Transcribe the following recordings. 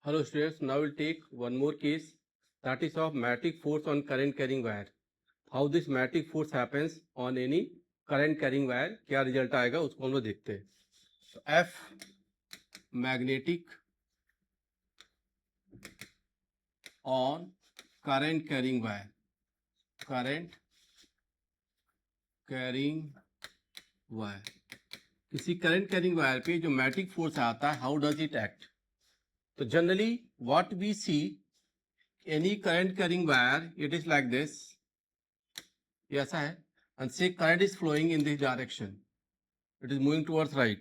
Hello students, now we'll take one more case, that is of magnetic force on current carrying wire. How this magnetic force happens on any current carrying wire, क्या result आएगा उसको हम लोग देखते हैं. So F magnetic on current carrying wire, current carrying wire. किसी current carrying wire पे जो magnetic force आता है, how does it act? तो generally what we see, any current carrying wire, it is like this. ये ऐसा है, and say current is flowing in this direction. It is moving towards right.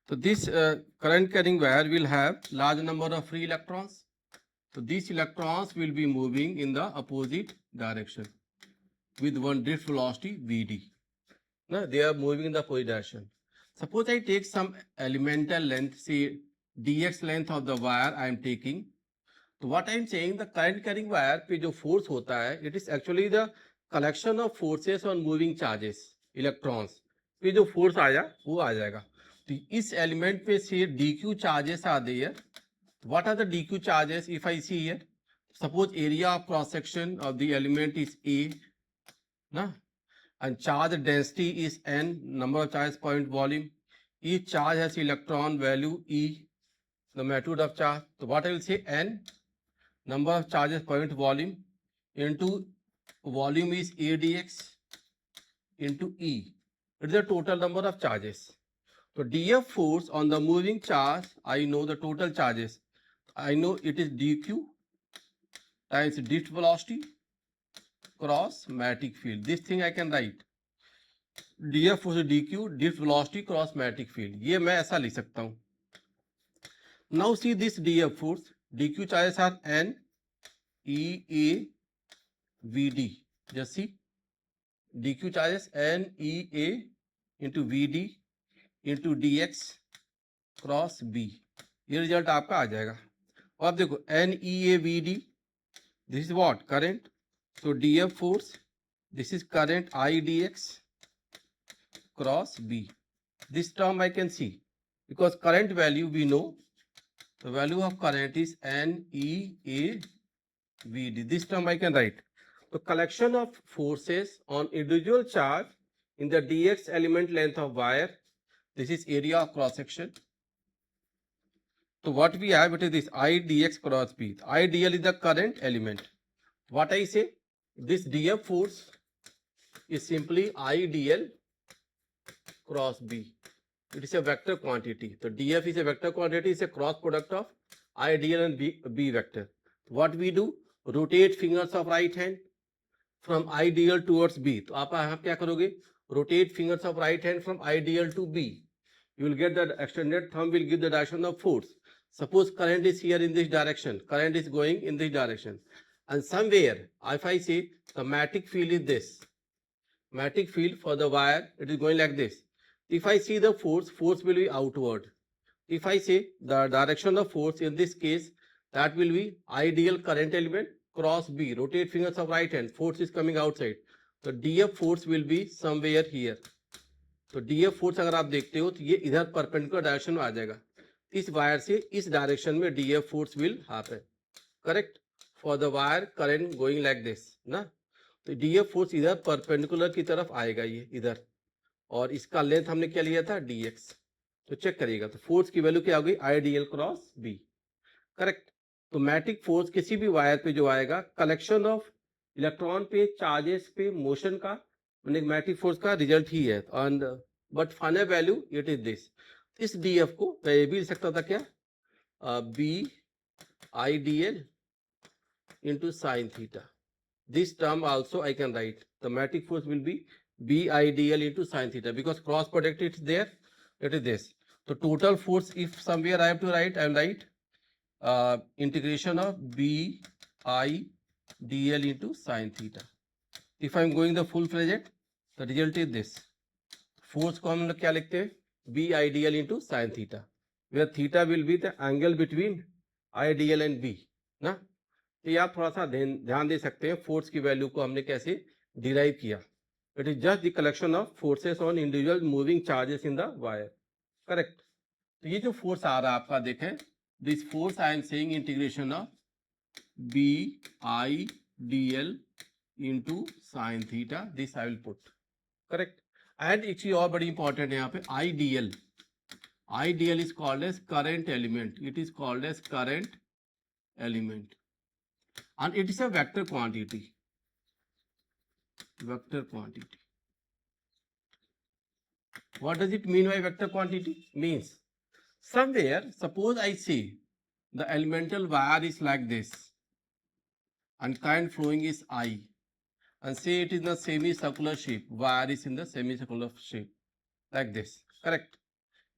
So this current carrying wire will have large number of free electrons. So these electrons will be moving in the opposite direction with one drift velocity Vd. Now they are moving in the opposite direction. Suppose I take some elemental length, say dx length of the wire I am taking. So what I am saying, the current carrying wire पे जो force होता है, it is actually the collection of forces on moving charges, electrons. पे जो force आया वो आ जाएगा. तो इस element पे से dq charges are there. What are the dq charges? If I see here, suppose area of cross section of the element is A, na? And charge density is n, number of charges point volume. Each charge has electron value E, the magnitude of charge. So what I will say, n, number of charges point volume, into volume is A dx into E. It is the total number of charges. So df force on the moving charge, I know the total charges. I know it is dq times drift velocity cross magnetic field. This thing I can write. df force dq, drift velocity cross magnetic field. ये मैं ऐसा लिख सकता हूँ. Now see this df force. dq charges are n E A V D. Just see, dq charges n E A into V D into dx cross B. ये result आपका आ जाएगा. और अब देखो n E A V D, this is what? Current. So df force, this is current I dx cross B. This term I can see because current value we know. The value of current is n E A V D. This term I can write. The collection of forces on individual charge in the dx element length of wire. This is area of cross section. So what we have, it is this I dx cross B. I dl is the current element. What I say, this df force is simply I dl cross B. It is a vector quantity. So df is a vector quantity, is a cross product of I dl and B vector. What we do, rotate fingers of right hand from IDL towards B. तो आप यहाँ क्या करोगे? Rotate fingers of right hand from IDL to B. You will get that extended thumb will give the direction of force. Suppose current is here in this direction. Current is going in this direction. And somewhere, if I say the magnetic field is this. Magnetic field for the wire, it is going like this. If I see the force, force will be outward. If I say the direction of force in this case, that will be ideal current element cross B. Rotate fingers of right hand. Force is coming outside. So df force will be somewhere here. तो df force अगर आप देखते हो तो ये इधर perpendicular direction में आ जाएगा. इस वायर से इस डायरेक्शन में df force will happen. Correct? For the wire current going like this, ना? तो df force इधर परपेंडिकुलर की तरफ आएगा ये इधर. और इसका लेंथ हमने क्या लिया था? dx. तो चेक करिएगा. तो फोर्स की वैल्यू क्या होगी? I D L cross B. Correct. तो मैग्नेटिक फोर्स किसी भी वायर पे जो आएगा, कलेक्शन ऑफ इलेक्ट्रॉन पे, चार्जेस पे, मोशन का मैग्नेटिक फोर्स का रिजल्ट ही है. And but final value it is this. इस डी एफ को मैं ये भी लिख सकता था क्या? B I D L into sine theta. This term also I can write. The magnetic force will be BIDL into sin theta because cross product is there. It is this. So total force, if somewhere I have to write, I will write integration of BIDL into sin theta. If I am going the full fledged, the result is this. Force को हम लोग क्या लिखते हैं? BIDL into sin theta, where theta will be the angle between IDL and B. ना? तो ये आप थोड़ा सा ध्यान दे सकते हैं फोर्स की वैल्यू को हमने कैसे डिराइव किया. It is just the collection of forces on individual moving charges in the wire. Correct. तो ये जो फोर्स आ रहा है आपका देखें, this force I am saying integration of b I dl into sin theta. This I will put. Correct. And एक चीज और बड़ी इंपॉर्टेंट है यहाँ पे IDL. IDL is called as current element. It is called as current element. And it is a vector quantity. Vector quantity. What does it mean by vector quantity? Means somewhere, suppose I say the elemental wire is like this and current flowing is I, and say it is in a semicircular shape, wire is in the semicircular shape like this. Correct.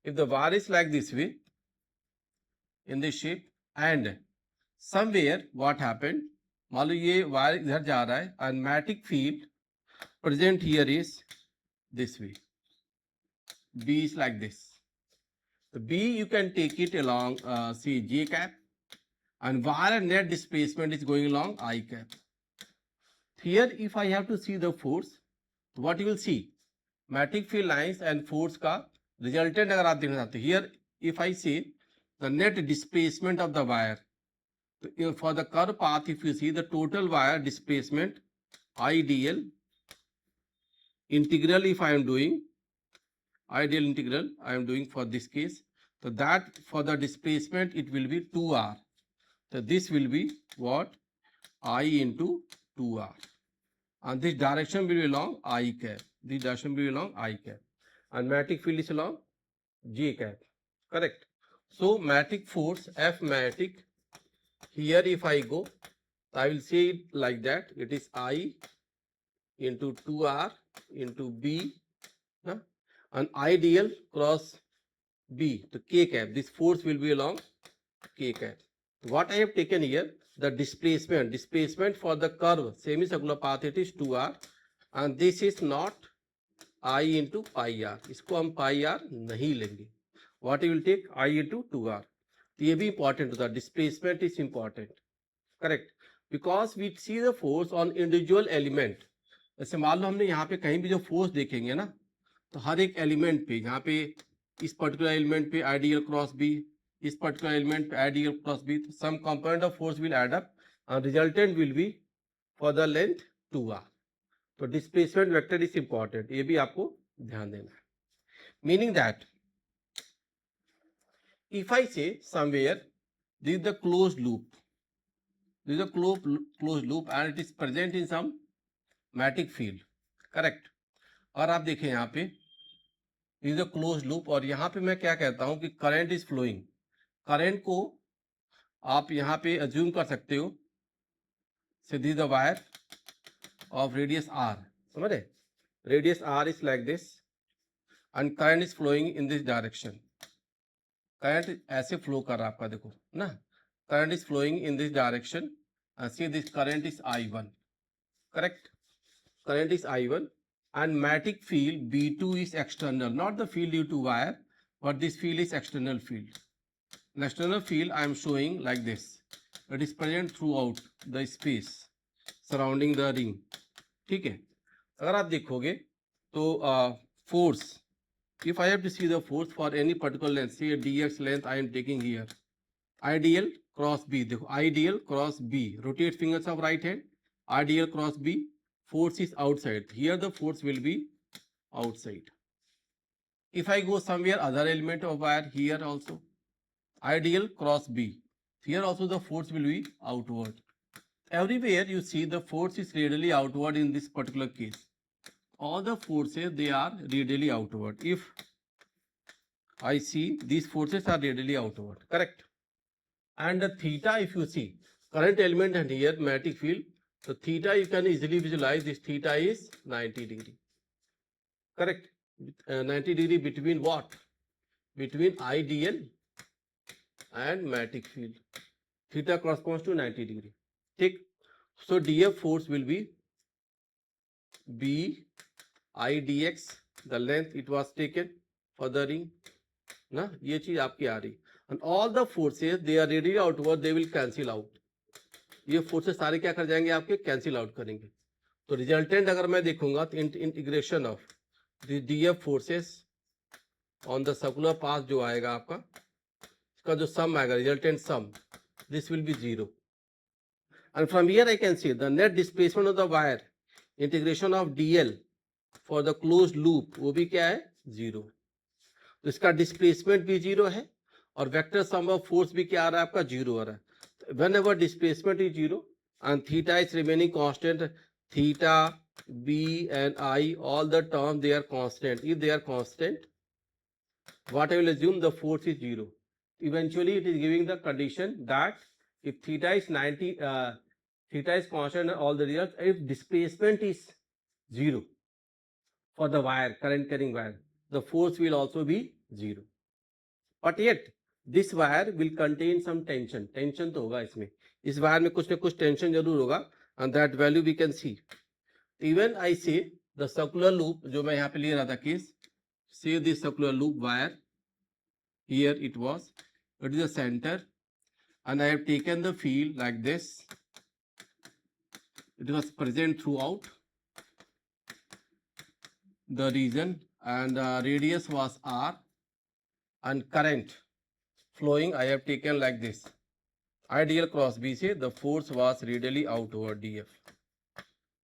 If the wire is like this way in this shape and somewhere what happened, मान लो ये wire इधर जा रहा है and magnetic field present here is this way. B is like this. The B you can take it along say J cap, and wire net displacement is going along I cap. Here if I have to see the force, what you will see? Magnetic field lines and force का resultant अगर आप देखना चाहते हैं. Here if I say the net displacement of the wire, for the curve path if you see the total wire displacement IDL integral, if I am doing ideal integral I am doing for this case, so that for the displacement it will be 2r. So this will be what? I into 2r, and this direction will be along I cap. This direction will be along I cap, and magnetic field is along J cap. Correct. So magnetic force F magnetic, here if I go, I will say it like that. It is I into 2r into B, and IDL cross B, the K cap. This force will be along K cap. What I have taken here, the displacement for the curve semicircular path, it is 2r, and this is not I into pi r. इसको हम pi r नहीं लेंगे. What you will take? I into 2r. ये भी important होता है. Displacement is important. Correct. Because we see the force on individual element. जैसे मान लो हमने यहाँ पे कहीं भी जो फोर्स देखेंगे ना, तो हर एक एलिमेंट पे, यहाँ पे इस पर्टिकुलर एलिमेंट पे आइडियल क्रॉस बी, इस पर्टिकुलर एलिमेंट पे आइडियल क्रॉस बी, तो some component of force will add up and resultant will be for the length 2r. तो डिस्प्लेसमेंट वेक्टर इज इंपॉर्टेंट, ये भी आपको ध्यान देना है. Meaning that if I say somewhere this is the closed loop, this is a closed loop and it is present in some magnetic field. Correct. और आप देखें यहाँ पे this is a closed loop, और यहाँ पे मैं क्या कहता हूँ कि करंट इज फ्लोइंग. करंट को आप यहाँ पे अज्यूम कर सकते हो, से this the wire of radius r. समझे? Radius r is like this and current is flowing in this direction. Current ऐसे फ्लो कर रहा है आपका, देखो ना, current is flowing in this direction. See this current is I1. Correct. Current is I1 and magnetic field B2 is external, not the field due to wire, but this field is external field. An external field I am showing like this. It is present throughout the space surrounding the ring. ठीक है. अगर आप देखोगे तो force, if I have to see the force for any particular length, say dx length I am taking here, IDL cross B, देखो IDL cross B, rotate fingers of right hand, IDL cross B, force is outside. Here the force will be outside. If I go somewhere other element of wire, here also IDL cross B, here also the force will be outward. Everywhere you see the force is radially outward. In this particular case all the forces they are radially outward. If I see these forces are radially outward. Correct. And the theta, if you see current element and here magnetic field, so theta you can easily visualize. This theta is 90 degree. Correct. 90 degree between what? Between IDL and magnetic field. Theta corresponds to 90 degree. ठीक. So df force will be B I dx, the length it was taken for the ring ना, ये चीज आपकी आ रही. and all the forces they are radially outward, they will cancel out. ये forces सारे क्या कर जाएंगे आपके, कैंसिल आउट करेंगे. तो रिजल्टेंट अगर मैं देखूंगा तो integration of the DF forces on the circular path जो आएगा आपका, का जो sum आएगा, resultant sum, this will be 0. And from here I can see the net displacement of the wire, integration of dl for the closed loop, वो भी क्या है 0. तो इसका डिस्प्लेसमेंट भी 0 है और वेक्टर सम ऑफ फोर्स भी क्या आ रहा है आपका 0 आ रहा है. When ever displacement is 0 and theta is remaining constant, theta b and I, all the terms they are constant. If they are constant, what I will assume, the force is 0. Eventually it is giving the condition that if theta is 90, theta is constant and all the results, if displacement is 0 for the wire, current carrying wire, the force will also be 0. But yet this wire will contain some tension. Tension तो होगा इसमें, इस wire में कुछ ना कुछ tension जरूर होगा, and that value we can see. Even I say the circular loop, जो मैं यहाँ पे ले रहा था case, say this circular loop wire, here it was, it is the center, and I have taken the field like this. It was present throughout the region, and radius was r, and current flowing I have taken like this. Ideal cross B से the force was radially outward df.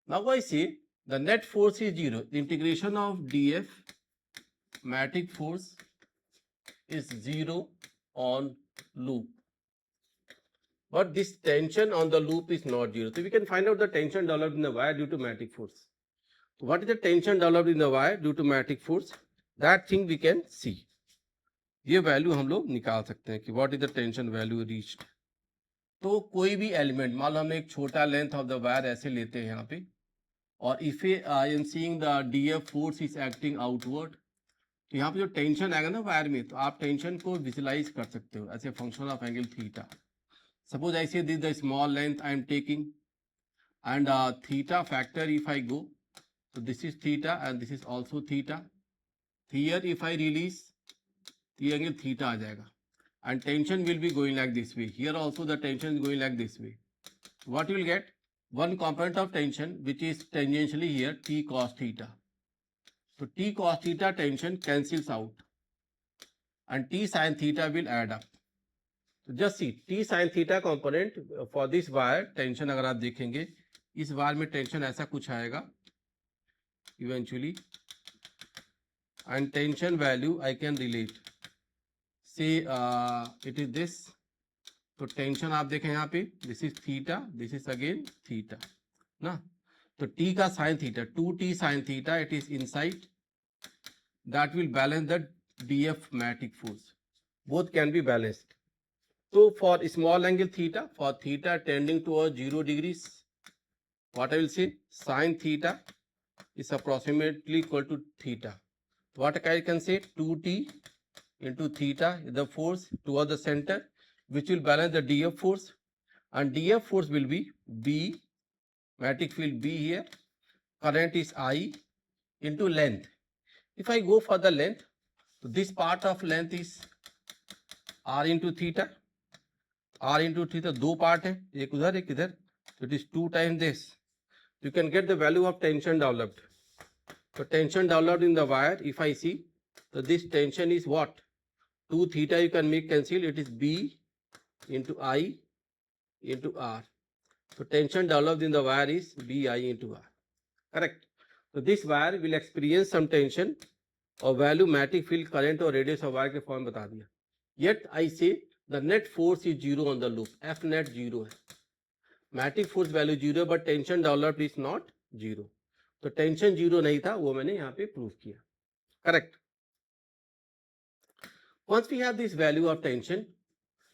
Now I say the net force is 0. The integration of df matic force is 0 on loop. But this tension on the loop is not 0. So we can find out the tension developed in the wire due to matic force. So what is the tension developed in the wire due to matic force? That thing we can see. ये value हम लोग निकाल सकते हैं कि what is the tension value reached. तो कोई भी एलिमेंट, मान लो हम एक छोटा लेंथ ऑफ द वायर ऐसे लेते हैं यहाँ पे, और if I am seeing the DF force is acting outward, तो यहाँ पे जो टेंशन आएगा ना वायर में, तो आप टेंशन को विजुलाइज कर सकते हो as a function of angle theta. Suppose I say this the small length I am taking and theta factor if I go, so this is theta and this is also theta. Here if I release, ये angle theta आ जाएगा, and tension will be going like this way. Here also the tension is going like this way. What you will get? One component of tension which is tangentially here, t cos theta. So t cos theta tension cancels out, and t sin theta will add up. So just see t sin theta component for this wire tension. अगर आप देखेंगे इस wire में tension ऐसा कुछ आएगा eventually, and tension value I can relate. Say it is this. तो tension आप देखें यहाँ पे, this is theta, this is again theta ना. तो t का sine theta, 2t sine theta, it is inside, that will balance the df मैटिक force. Both can be balanced. तो for small angle theta, for theta tending toward 0 degrees, what I will say, sin theta is approximately equal to theta. What I can say, 2t into theta is the force toward the center, which will balance the df force, and df force will be B, magnetic field B here, current is I into length. If I go for the length, so this part of length is r into theta. r into theta दो part है, एक उधर एक इधर, so it is 2 times this. You can get the value of tension developed. So tension developed in the wire, if I see, so this tension is what? 2 theta you can make cancel, it is B into I into R. So tension developed in the wire is BI into R. Correct. So this wire will experience some tension और value magnetic field current और radius of wire के form बता दिया. Yet I say the net force is 0 on the loop. F net 0 है. Magnetic force value 0 but tension developed is not 0. तो tension 0 नहीं था, वो मैंने यहाँ पे प्रूव किया. Correct. Once we have this value of tension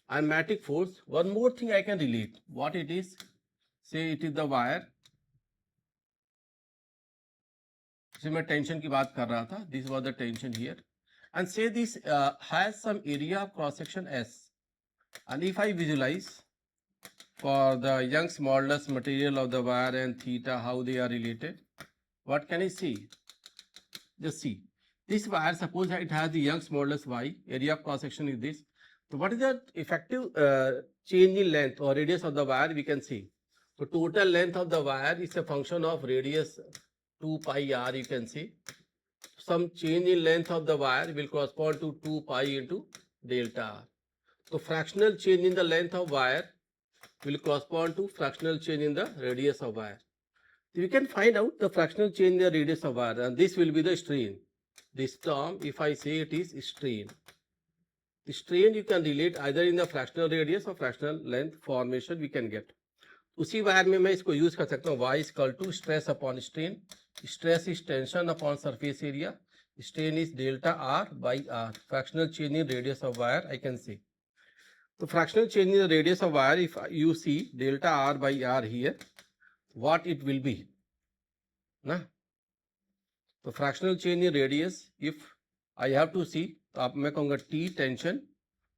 and magnetic force, one more thing I can relate. What it is? Say it is the wire. जैसे मैं टेंशन की बात कर रहा था, this was the tension here, and say this has some area of cross section S, and if I visualize for the Young's modulus material of the wire and theta how they are related, what can I see? Just see. This wire, suppose it has the Young's modulus Y, area of cross section is this. So what is the effective change in length or radius of the wire we can see. So total length of the wire is a function of radius 2 pi r, you can see. Some change in length of the wire will correspond to 2 pi into delta r. तो fractional change in the length of wire will correspond to fractional change in the radius of wire. We can find out the fractional change in the radius of wire, and this will be the strain. This term, if I say it is strain. The strain you can relate either in the fractional radius or fractional length formation we can get. उसी wire में मैं इसको use कर सकता हूँ. Y is equal to stress upon strain. Stress is tension upon surface area. Strain is delta R by R. Fractional change in radius of wire I can say. So fractional change in the radius of wire, if you see delta R by R here, what it will be? ना? तो fractional change in radius, if I have to see, तो आप मैं कहूँगा T tension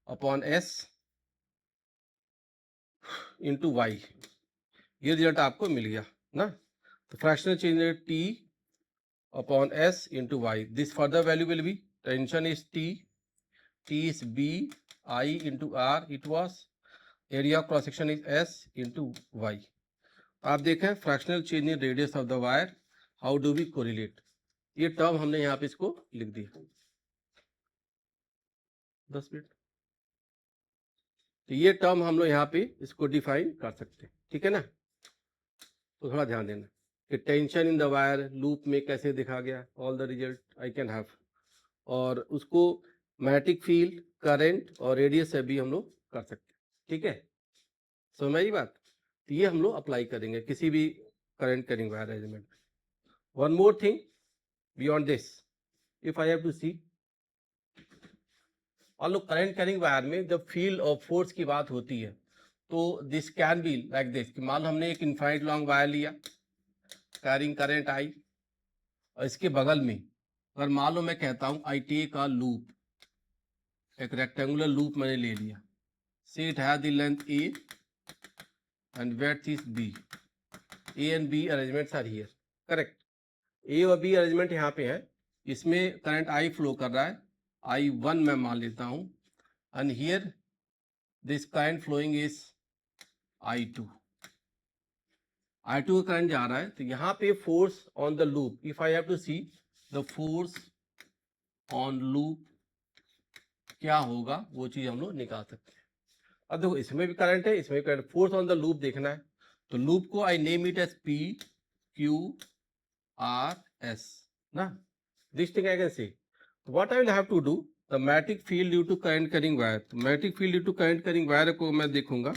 upon S into Y. ये result आपको मिल गया ना. तो fractional change T upon S into Y. This further value will be tension is T is B I into R. It was area of cross section is S into Y. आप देखें fractional change in radius of the wire, how do we correlate. ये term हमने यहाँ पे इसको लिख दिया. 10 minute. तो ये टर्म हम लोग यहाँ पे इसको डिफाइन कर सकते हैं. ठीक है ना. तो थोड़ा ध्यान देना कि tension in the wire loop में कैसे दिखा गया. All the result I can have, और उसको मैग्नेटिक फील्ड, करंट और रेडियस से भी हम लोग कर सकते हैं. ठीक है, समझ में आई बात. तो ये हम लोग अप्लाई करेंगे किसी भी करंट कैरिंग वायर अरेंजमेंट में. One more thing beyond this, if I have to see, और लोग करंट कैरिंग वायर में जब फील्ड और फोर्स की बात होती है तो this can be like this कि मान लो हमने एक इनफाइनाइट लॉन्ग वायर लिया, कैरिंग करंट आई, और इसके बगल में अगर मान लो मैं कहता हूं आई टेक अ लूप, एक रेक्टेंगुलर लूप मैंने ले लिया. Say it has the length A and width is B. A and B arrangements are here. Correct. A और बी अरेंजमेंट यहाँ पे है. इसमें करंट आई फ्लो कर रहा है, I1 मैं मान लेता हूं, and here this current following is I2. I2 का करंट जा रहा है. तो यहाँ पे force on the loop, if I have to see the force on loop क्या होगा, वो चीज हम लोग निकाल सकते हैं. अब देखो इसमें भी करंट है, इसमें भी current. Force on the loop देखना है तो लूप को I name it as P Q R S ना. This thing I can say. What I will have to do, the magnetic field due to current carrying wire. तो magnetic field due to current carrying wire को मैं देखूंगा.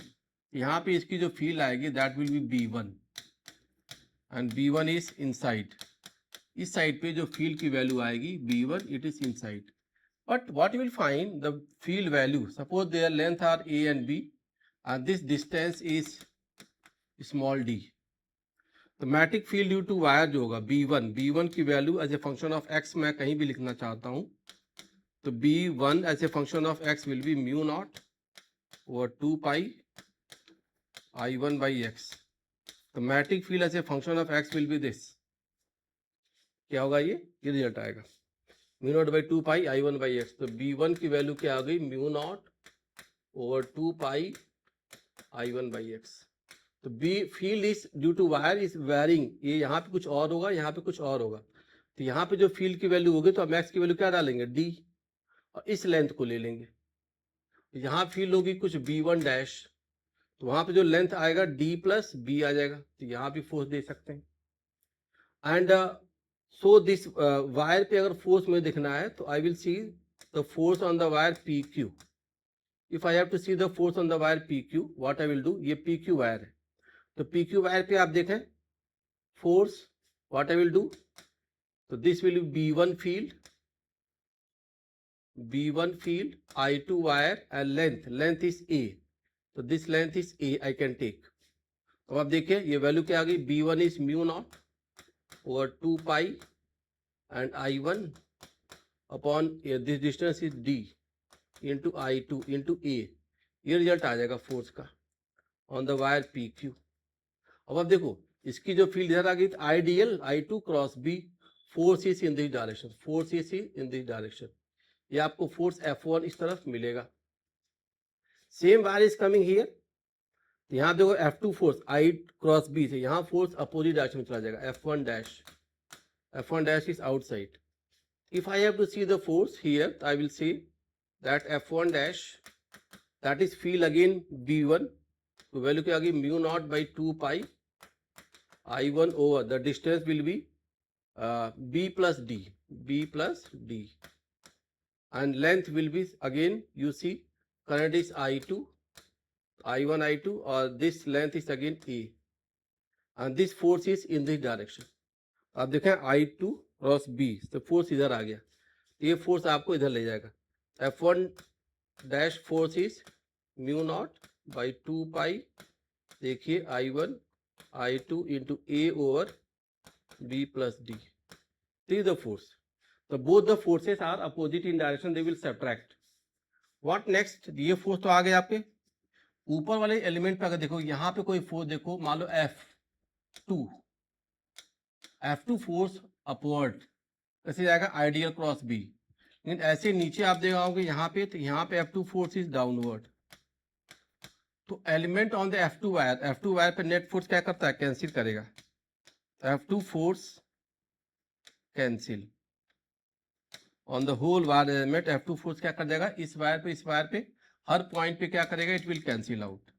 यहाँ पे इसकी जो field आएगी that will be B1 and B1 is inside. इस साइड पे जो फील्ड की वैल्यू आएगी B1, it is inside. But what you will find the field value. Suppose their length are A and B and this distance is small d. तो magnetic field due to wire जो होगा B1 की value as a function of x मैं कहीं भी लिखना चाहता हूं तो B1 as a function of x will be mu naught over 2 pi I1 by x. तो magnetic field as a function of x will be this. क्या होगा ये रिजल्ट आएगा mu naught by 2 pi I1 by x. तो B1 की value क्या आ गई, mu naught over 2 pi I1 by x. तो B field is due to wire is varying. ये यहाँ पे कुछ और होगा, यहाँ पे कुछ और होगा. तो यहाँ पे जो फील्ड की वैल्यू होगी तो हम एक्स की वैल्यू क्या डालेंगे, डी, और इस लेंथ को ले लेंगे. यहाँ फील्ड होगी कुछ B1 डैश, तो वहां पे जो लेंथ आएगा D प्लस बी आ जाएगा. तो यहाँ भी फोर्स दे सकते हैं. एंड सो दिस वायर पे अगर फोर्स में दिखना है तो I will see the force on the wire PQ. If I have to see the force on the wire PQ, what I will do, ये PQ वायर है तो PQ wire पे आप देखें force, what I will do, तो this will be B1 field I2 wire and length is A. तो this length is A I can take. तो आप देखिए ये वैल्यू क्या आ गई, B1 is mu naught over 2 pi and I1 upon this distance is D into I2 into A. ये result आ जाएगा फोर्स का ऑन द वायर PQ. अब आप देखो इसकी जो फील्ड इधर आ गई ideal I2 cross B, force is in this direction, force is in this direction. ये आपको फोर्स F1 इस तरफ मिलेगा. Same wire is coming here. यहाँ देखो F2 force I cross B से यहाँ फोर्स अपोजिट डायरेक्शन में चला जाएगा, F1 dash is outside. If I have to see the force here I will see that F1 dash that is field again B1, तो value क्या आ गई mu naught by 2 pi I1 over the distance will be B plus D and length will be again you see current is I1 I2 or this length is again A and this force is in this direction. आप देखें I2 cross B तो force इधर आ गया, ये force आपको इधर ले जाएगा. F1 dash force is mu naught by 2 पाई देखिए I1 I2 into A over B plus D. This is the force. So both the forces are opposite in direction. They will subtract. What next? ये force तो आ गए आपके ऊपर वाले element पे. अगर देखो यहाँ पे कोई फोर्स देखो, मान लो F2 फोर्स अपवर्ड कैसे जाएगा आइडियल क्रॉस बी. लेकिन ऐसे नीचे आप देखोगे यहाँ पे, तो यहाँ पे F2 फोर्स इज डाउनवर्ड. तो element on the F2 wire पे नेट फोर्स क्या करता है, कैंसिल करेगा. F2 force cancel on the whole wire element. F2 force क्या कर देगा, इस वायर पे हर पॉइंट पे क्या करेगा, it will cancel out.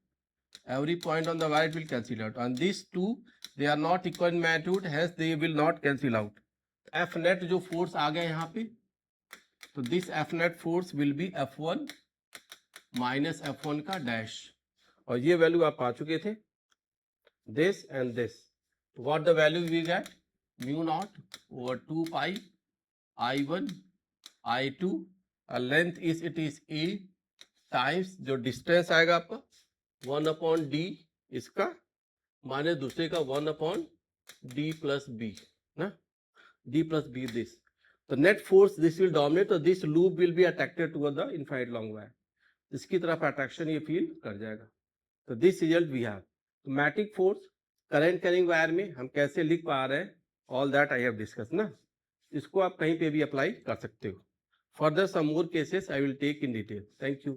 Every point on the wire it will cancel out. And this two they are not equal in magnitude, hence they will not cancel out. F net जो force आ गया यहाँ पे, तो this F net force will be F1 minus F1 का dash. और ये value आप पा चुके थे, this and this. What the value we get, mu naught over 2 pi I1 I2 length is it is A times जो डिस्टेंस आएगा आपका 1/D इसका माइनस दूसरे का 1/D plus B ना, D plus B दिस. तो net force this will dominate. तो this loop will be attracted toward the infinite long wire. इसकी तरफ अट्रैक्शन ये फील कर जाएगा. तो this result we have. Magnetic force current carrying wire में हम कैसे लिख पा रहे हैं, all that I have discuss ना. इसको आप कहीं पे भी अप्लाई कर सकते हो. Further some more cases I will take in detail. Thank you.